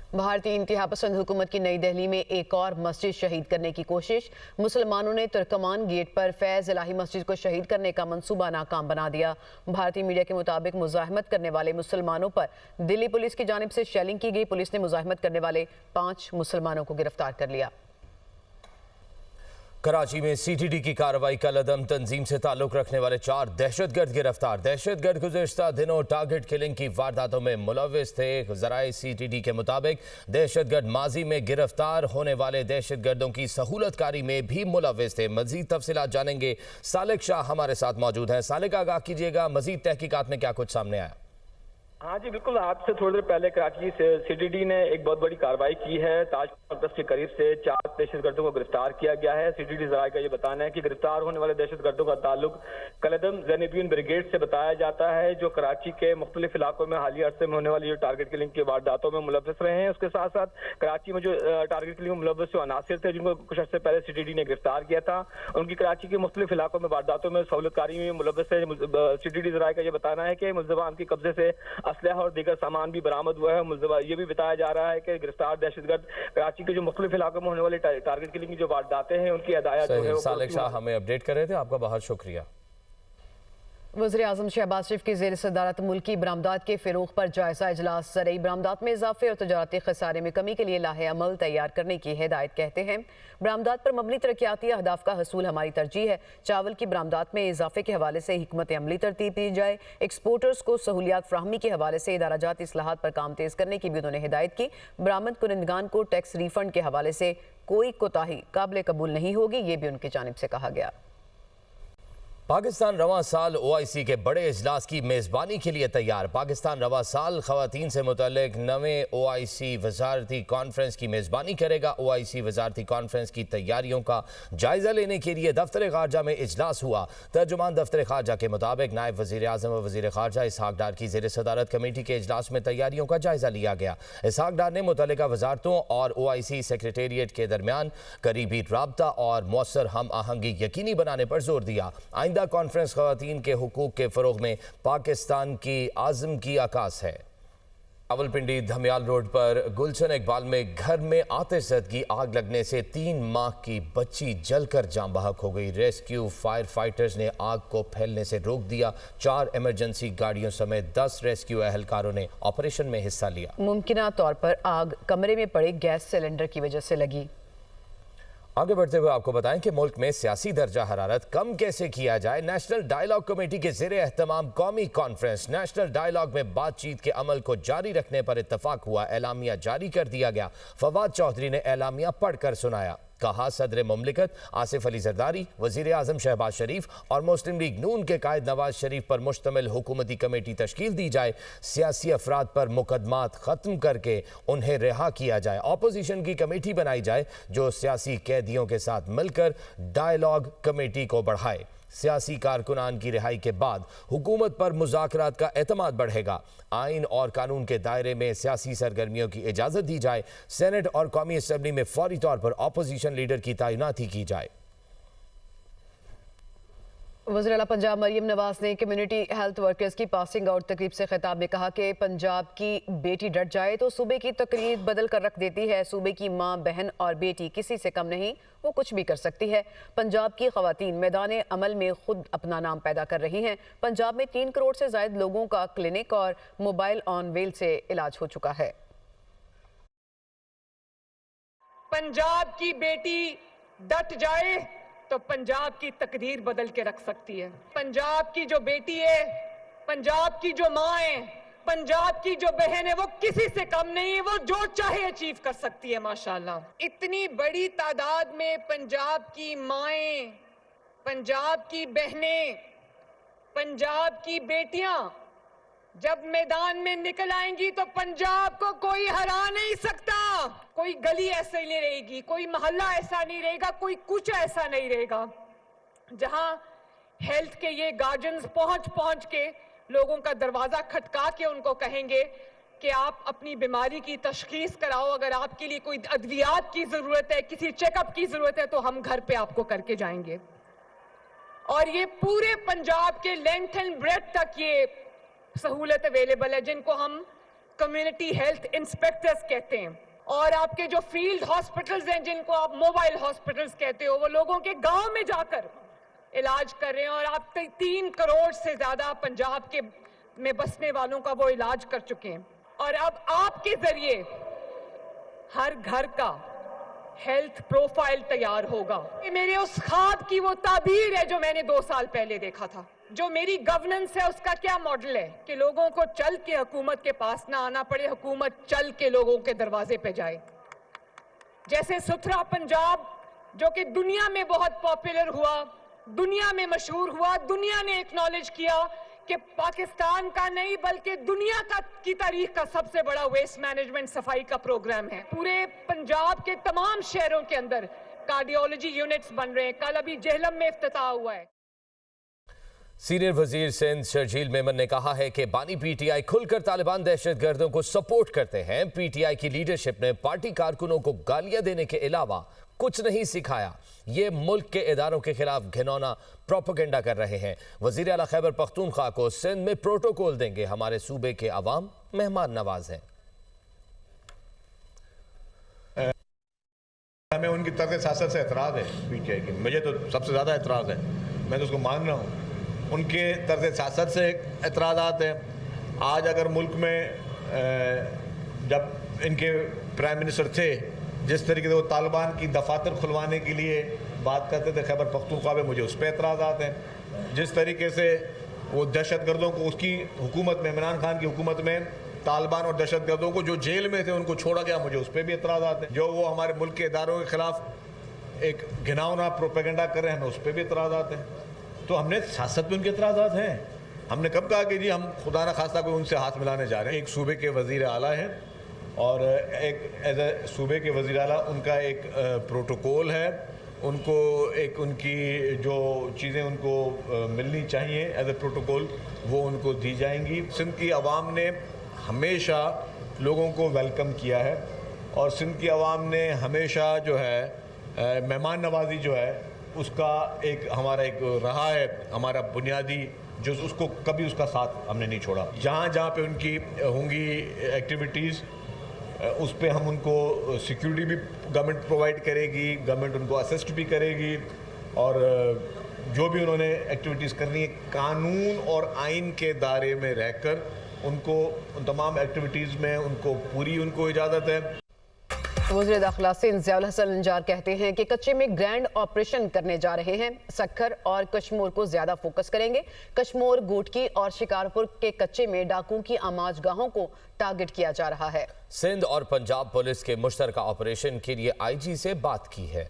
भारतीय इंतहा पसंद हुकूमत की नई दिल्ली में एक और मस्जिद शहीद करने की कोशिश। मुसलमानों ने तुर्कमान गेट पर फैज इलाही मस्जिद को शहीद करने का मंसूबा नाकाम बना दिया। भारतीय मीडिया के मुताबिक मुजाहिमत करने वाले मुसलमानों पर दिल्ली पुलिस की जानिब से शेलिंग की गई। पुलिस ने मुजाहिमत करने वाले 5 मुसलमानों को गिरफ्तार कर लिया। कराची में सीटीडी की कार्रवाई का लदम। तंजीम से ताल्लुक रखने वाले 4 दहशतगर्द गिरफ्तार। दहशतगर्द गुज़िश्ता दिनों टारगेट किलिंग की वारदातों में मुलव्विस थे। ज़राए सीटीडी के मुताबिक दहशतगर्द माजी में गिरफ्तार होने वाले दहशतगर्दों की सहूलतकारी में भी मुलव्विस थे। मजीद तफसीलात जानेंगे। सालिक शाह हमारे साथ मौजूद हैं। सालिक, आगाह कीजिएगा, मजीद तहकीकात में क्या कुछ सामने आया? हाँ जी बिल्कुल, आपसे थोड़ी देर पहले कराची से सीटीडी ने एक बहुत बड़ी कार्रवाई की है। ताज कैंपस के करीब से 4 दहशतगर्दों को गिरफ्तार किया गया है। सीटीडी जराये का ये बताना है कि गिरफ्तार होने वाले दहशतगर्दों का ताल्लुक कलदम ज़ैनबीन ब्रिगेड से बताया जाता है, जो कराची के मुख्तलिफ इलाकों में हालिया अरसे में होने वाली जो टारगेट किलिंग की वारदातों में मुलव्विस रहे हैं। उसके साथ साथ कराची में जो टारगेट किलिंग में मुलव्विस जो अनासिर थे, जिनको कुछ अर्से पहले सीटीडी ने गिरफ्तार किया था, उनकी कराची के मुख्तलिफ इलाकों में वारदातों में सहूलतकारी में मुलव्विस है। सीटीडी जराये का ये बताना है कि मुलज़मान के कब्जे से असलहा और दीगर सामान भी बरामद हुआ है। ये भी बताया जा रहा है कि गिरफ्तार दहशतगर्द कराची के जो मुख्तलिफ इलाकों में होने वाले टारगेट किलिंग की जो वारदातें हैं, उनकी हदायत जो है वो। सालिक शाह हमें अपडेट कर रहे थे, आपका बहुत शुक्रिया। वज़ीर-ए-आज़म शहबाज शरीफ की ज़ेर सदारत मुल्की बरामदात के फ़रोग़ पर जायज़ा इजलास। ज़रई बरामदात में इजाफे और तजारती खसारे में कमी के लिए लाहे अमल तैयार करने की हिदायत। कहते हैं बरामदात पर मबनी तरक्याती अहदाफ का हसूल हमारी तरजीह है। चावल की बरामदात में इजाफे के हवाले से हिकमत अमली तरतीब दी जाए। एक्सपोर्टर्स को सहूलियात फ्राहमी के हवाले से इदारा जाती इस्लाहात पर काम तेज़ करने की भी उन्होंने हिदायत की। बरामद कुनंदगान को टैक्स रिफंड के हवाले से कोई कोताही काबिल कबूल नहीं होगी, ये भी उनकी जानिब से कहा गया। पाकिस्तान रवां साल OIC के बड़े इजलास की मेज़बानी के लिए तैयार। पाकिस्तान रवां साल ख़वातीन से मुतल्लिक नवें OIC वज़ारती कॉन्फ्रेंस की मेज़बानी करेगा। OIC वज़ारती कॉन्फ्रेंस की तैयारियों का जायज़ा लेने के लिए दफ्तर ख़ारजा में इजलास हुआ। तर्जुमान दफ्तर ख़ारजा के मुताबिक नायब वज़ीर आज़म व वज़ीर ख़ारजा इसहाक डार की ज़ेर सदारत कमेटी के इजलास में तैयारियों का जायज़ा लिया गया। इसहाक डार ने मुतल्लिका वज़ारतों और OIC सेक्रेटेरिएट के दरमियान करीबी राबता और मौसर हम आहंगी यकीनी बनाने पर जोर दिया। कॉन्फ्रेंस ख़वातीन के हुकूक के फ़रोग़ में पाकिस्तान की आज़म की आकाश है। रावलपिंडी धमियाल रोड पर गुलशन इकबाल में घर में आतिशज़दगी आग लगने से 3 माह की बच्ची जलकर जाँ बहक हो गई। रेस्क्यू फायर फाइटर्स ने आग को फैलने से रोक दिया। 4 इमरजेंसी गाड़ियों समेत 10 रेस्क्यू एहलकारों ने ऑपरेशन में हिस्सा लिया। मुमकिना तौर पर आग कमरे में पड़े गैस सिलेंडर की वजह से लगी। आगे बढ़ते हुए आपको बताएं कि मुल्क में सियासी दर्जा हरारत कम कैसे किया जाए। नेशनल डायलॉग कमेटी के ज़ेरे एहतमाम कौमी कॉन्फ्रेंस। नेशनल डायलॉग में बातचीत के अमल को जारी रखने पर इत्तफाक हुआ। एलामिया जारी कर दिया गया। फवाद चौधरी ने एलामिया पढ़कर सुनाया। कहा सदर मुमलिकत आसिफ अली जरदारी, वज़ीर आज़म शहबाज शरीफ और मुस्लिम लीग नून के कायद नवाज शरीफ पर मुश्तमिल हुकूमती कमेटी तश्कील दी जाए। सियासी अफराद पर मुकदमात ख़त्म करके उन्हें रिहा किया जाए। अपोजिशन की कमेटी बनाई जाए जो सियासी कैदियों के साथ मिलकर डायलॉग कमेटी को बढ़ाए। सियासी कारकुनान की रिहाई के बाद हुकूमत पर मुज़ाकरात का एतमाद बढ़ेगा। आइन और कानून के दायरे में सियासी सरगर्मियों की इजाज़त दी जाए। सेनेट और कौमी असम्बली में फौरी तौर पर अपोजिशन लीडर की तैनाती की जाए। वज़ीर आला पंजाब मरियम नवाज ने कम्युनिटी हेल्थ वर्कर्स की पासिंग आउट तकरीब से खिताब में कहा कि पंजाब की बेटी डट जाए तो सूबे की तकरीर बदल कर रख देती है। सूबे की माँ, बहन और बेटी किसी से कम नहीं, वो कुछ भी कर सकती है। पंजाब की ख़वातीन मैदान अमल में खुद अपना नाम पैदा कर रही हैं। पंजाब में 3 करोड़ से ज़ायद लोगों का क्लिनिक और मोबाइल ऑन व्हील से इलाज हो चुका है। पंजाब की बेटी डट जाए तो पंजाब की तकदीर बदल के रख सकती है। पंजाब की जो बेटी है, पंजाब की जो माँ है, पंजाब की जो बहन है, वो किसी से कम नहीं है। वो जो चाहे अचीव कर सकती है। माशाल्लाह इतनी बड़ी तादाद में पंजाब की माएं, पंजाब की बहनें, पंजाब की बेटियां जब मैदान में निकल आएंगी तो पंजाब को कोई हरा नहीं सकता। कोई गली ऐसे नहीं रहेगी, कोई मोहल्ला ऐसा नहीं रहेगा, कोई कुछ ऐसा नहीं रहेगा जहां हेल्थ के ये गार्जियंस पहुंच के लोगों का दरवाजा खटका के उनको कहेंगे कि आप अपनी बीमारी की तशखीस कराओ। अगर आपके लिए कोई अद्वियात की जरूरत है, किसी चेकअप की जरूरत है, तो हम घर पे आपको करके जाएंगे। और ये पूरे पंजाब के लेंथ एंड ब्रेथ तक ये सहूलत अवेलेबल है। जिनको हम कम्युनिटी हेल्थ इंस्पेक्टर्स कहते हैं, और आपके जो फील्ड हॉस्पिटल्स हैं जिनको आप मोबाइल हॉस्पिटल्स कहते हो, वो लोगों के गांव में जाकर इलाज कर रहे हैं। और आप 3 करोड़ से ज्यादा पंजाब के में बसने वालों का वो इलाज कर चुके हैं। और अब आपके जरिए हर घर का हेल्थ प्रोफाइल तैयार होगा। ये मेरे उस ख्वाब की वो ताबीर है जो मैंने 2 साल पहले देखा था। जो मेरी गवर्नेंस है उसका क्या मॉडल है कि लोगों को चल के हुकूमत के पास ना आना पड़े, हुकूमत चल के लोगों के दरवाजे पे जाए। जैसे सुथरा पंजाब जो कि दुनिया में बहुत पॉपुलर हुआ, दुनिया में मशहूर हुआ, दुनिया ने एक्नॉलेज किया कि पाकिस्तान का नहीं बल्कि दुनिया का की तारीख का सबसे बड़ा वेस्ट मैनेजमेंट सफाई का प्रोग्राम है। पूरे पंजाब के तमाम शहरों के अंदर कार्डियोलॉजी यूनिट्स बन रहे हैं। कल अभी जेहलम में इफ्तिताह हुआ है। सीनियर वजीर सिंध शर्जील मेमन ने कहा है कि बानी पीटीआई खुलकर तालिबान दहशतगर्दों को सपोर्ट करते हैं। पीटीआई की लीडरशिप ने पार्टी कारकुनों को गालियां देने के अलावा कुछ नहीं सिखाया। ये मुल्क के इदारों के खिलाफ घिनौना प्रोपेगेंडा कर रहे हैं। वजीर आला खैबर पख्तूनख्वा को सिंध में प्रोटोकॉल देंगे। हमारे सूबे के अवाम मेहमान नवाज हैं। हमें उनकी तर्क सियासत से एतराज़ है पीटीआई की। मुझे तो सबसे ज़्यादा एतराज़ है, मैं तो उसको मान रहा हूँ। उनके तर्क सियासत से एतराज़ात हैं। आज अगर मुल्क में जब इनके प्राइम मिनिस्टर थे, जिस तरीके से वो तालिबान की दफातर खुलवाने के लिए बात करते थे खैबर पख्तूनख्वा में, मुझे उस पर एतराज़ात हैं। जिस तरीके से वो दहशतगर्दों को उसकी हुकूमत में, इमरान खान की हुकूमत में तालिबान और दहशतगर्दों को जो जेल में थे उनको छोड़ा गया, मुझे उस पर भी एतराज़ात हैं। जो वो हमारे मुल्क के इदारों के खिलाफ एक घिनौना प्रोपेगेंडा कर रहे हैं, हमें उस पर भी एतराज़ात हैं। तो हमने सियासत पे उनके एतराज़ात हैं। हमने कब कहा कि जी हम खुदा न खास्ता कोई उनसे हाथ मिलाने जा रहे हैं। एक सूबे के वज़ीर आला हैं और एक एज ए सूबे के वज़ीर आला उनका एक प्रोटोकॉल है। उनको एक उनकी जो चीज़ें उनको मिलनी चाहिए एज ए प्रोटोकॉल, वो उनको दी जाएंगी। सिंध की आवाम ने हमेशा लोगों को वेलकम किया है और सिंध की आवाम ने हमेशा जो है मेहमान नवाजी जो है उसका एक हमारा एक रहा है, हमारा बुनियादी जो उसको कभी उसका साथ हमने नहीं छोड़ा। जहाँ जहाँ पे उनकी होंगी एक्टिविटीज़ उस पे हम उनको सिक्योरिटी भी गवर्नमेंट प्रोवाइड करेगी, गवर्नमेंट उनको असिस्ट भी करेगी और जो भी उन्होंने एक्टिविटीज़ करनी है कानून और आइन के दायरे में रहकर उनको उन तमाम एक्टिविटीज़ में उनको पूरी उनको इजाज़त है। वज़ीर दाखिला सिंध ज़ियाउल हसन अंजार कहते हैं कि कच्चे में ग्रैंड ऑपरेशन करने जा रहे हैं। सक्खर और कश्मीर को ज्यादा फोकस करेंगे। कश्मीर, गोटकी और शिकारपुर के कच्चे में डाकुओं की आमाजगाहों को टारगेट किया जा रहा है। सिंध और पंजाब पुलिस के मुश्तरका ऑपरेशन के लिए आईजी से बात की है।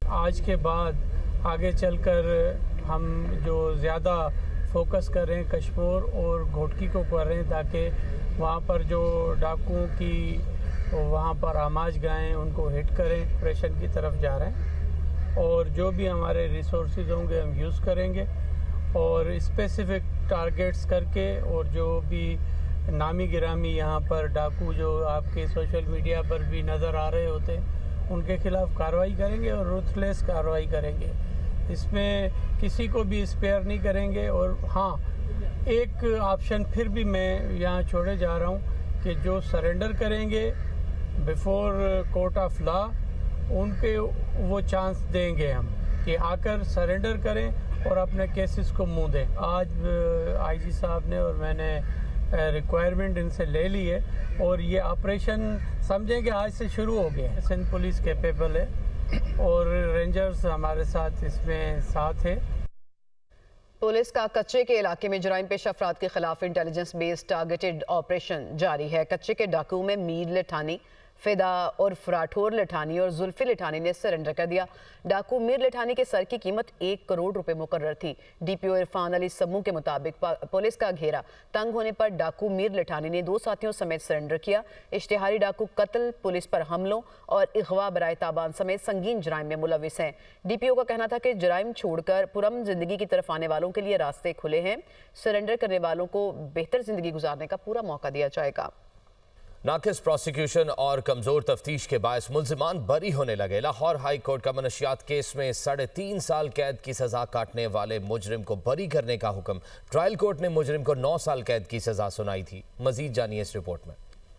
आज के बाद आगे चलकर हम जो ज़्यादा फोकस कर रहे हैं कश्मीर और घोटकी को कर रहे हैं ताकि वहाँ पर जो डाकुओं की वहाँ पर आमाज गाएँ उनको हिट करें। ऑपरेशन की तरफ जा रहे हैं और जो भी हमारे रिसोर्सेज होंगे हम यूज़ करेंगे और स्पेसिफिक टारगेट्स करके और जो भी नामी गिरामी यहाँ पर डाकू जो आपके सोशल मीडिया पर भी नज़र आ रहे होते हैं उनके खिलाफ कार्रवाई करेंगे और रूथलेस कार्रवाई करेंगे। इसमें किसी को भी स्पेयर नहीं करेंगे। और हाँ, एक ऑप्शन फिर भी मैं यहाँ छोड़े जा रहा हूँ कि जो सरेंडर करेंगे बिफोर कोर्ट ऑफ लॉ उनके वो चांस देंगे हम कि आकर सरेंडर करें और अपने केसेस को मुंह दें। आज आईजी साहब ने और मैंने रिक्वायरमेंट इनसे ले ली है और ये ऑपरेशन समझें कि आज से शुरू हो गया है। सिंध पुलिस कैपेबल है और रेंजर्स हमारे साथ इसमें साथ है। पुलिस का कच्चे के इलाके में जराइम पेश अफराद के खिलाफ इंटेलिजेंस बेस्ड टारगेटेड ऑपरेशन जारी है। कच्चे के डाकुओं में मीर लिठानी, फिदा और फराठोर लिठानी और जुल्फी लिठानी ने सरेंडर कर दिया। डाकू मीर लिठानी के सर की कीमत 1 करोड़ रुपए मुकर्रर थी। डीपीओ इरफान अली समू के मुताबिक पुलिस का घेरा तंग होने पर डाकू मीर लिठानी ने 2 साथियों समेत सरेंडर किया। इश्तिहारी डाकू कत्ल, पुलिस पर हमलों और अगवा बराए ताबान समेत संगीन जराइम में मुलविस हैं। डीपीओ का कहना था कि जराइम छोड़कर पुरअमन जिंदगी की तरफ आने वालों के लिए रास्ते खुले हैं। सरेंडर करने वालों को बेहतर जिंदगी गुजारने का पूरा मौका दिया जाएगा। नाकिस प्रोसिक्यूशन और कमजोर तफ्तीश के बायस मुल्जिमान बरी होने लगे। लाहौर हाई कोर्ट का मनशियात केस में 3.5 साल कैद की सजा काटने वाले मुजरिम को बरी करने का हुक्म। ट्रायल कोर्ट ने मुजरिम को 9 साल कैद की सजा सुनाई थी। मजीद जानिए इस रिपोर्ट में।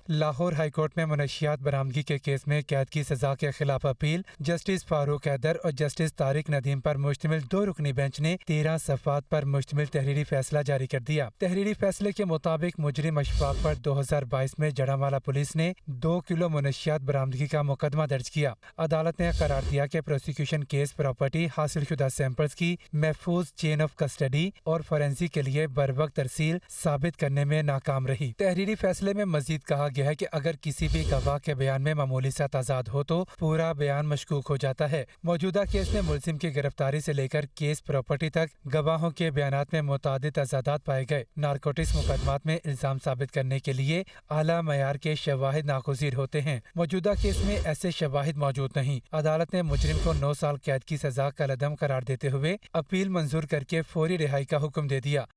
लाहौर हाई कोर्ट में मनशियात बरामदगी के केस में कैद की सजा के खिलाफ अपील जस्टिस फारूक हैदर और जस्टिस तारिक नदीम पर मुश्तमिल 2 रुकनी बेंच ने 13 सफ़ात पर मुश्तमिल तहरीरी फैसला जारी कर दिया। तहरीरी फैसले के मुताबिक मुजरिम अशफाक पर 2022 में जड़ावाला पुलिस ने 2 किलो मनशियात बरामदगी का मुकदमा दर्ज किया। अदालत ने करार दिया कि प्रोसिक्यूशन केस प्रॉपर्टी हासिल शुदा सैंपल्स की महफूज चेन ऑफ कस्टडी और फोरेंसिक के लिए बर वक्त तरसील साबित करने में नाकाम रही। तहरीरी फैसले में मजीद कहा है कि अगर किसी भी गवाह के बयान में मामूली सा तजाद हो तो पूरा बयान मशकूक हो जाता है। मौजूदा केस में मुलजिम की गिरफ्तारी से लेकर केस प्रॉपर्टी तक गवाहों के बयानात में मुतादिद तजादात पाए गए। नारकोटिक्स मुकदमात में इल्जाम साबित करने के लिए आला मयार के शवाहिद नागुज़ीर होते हैं। मौजूदा केस में ऐसे शवाहिद मौजूद नहीं। अदालत ने मुजरिम को 9 साल कैद की सजा कलअदम करार देते हुए अपील मंजूर करके फौरी रिहाई का हुक्म दे दिया।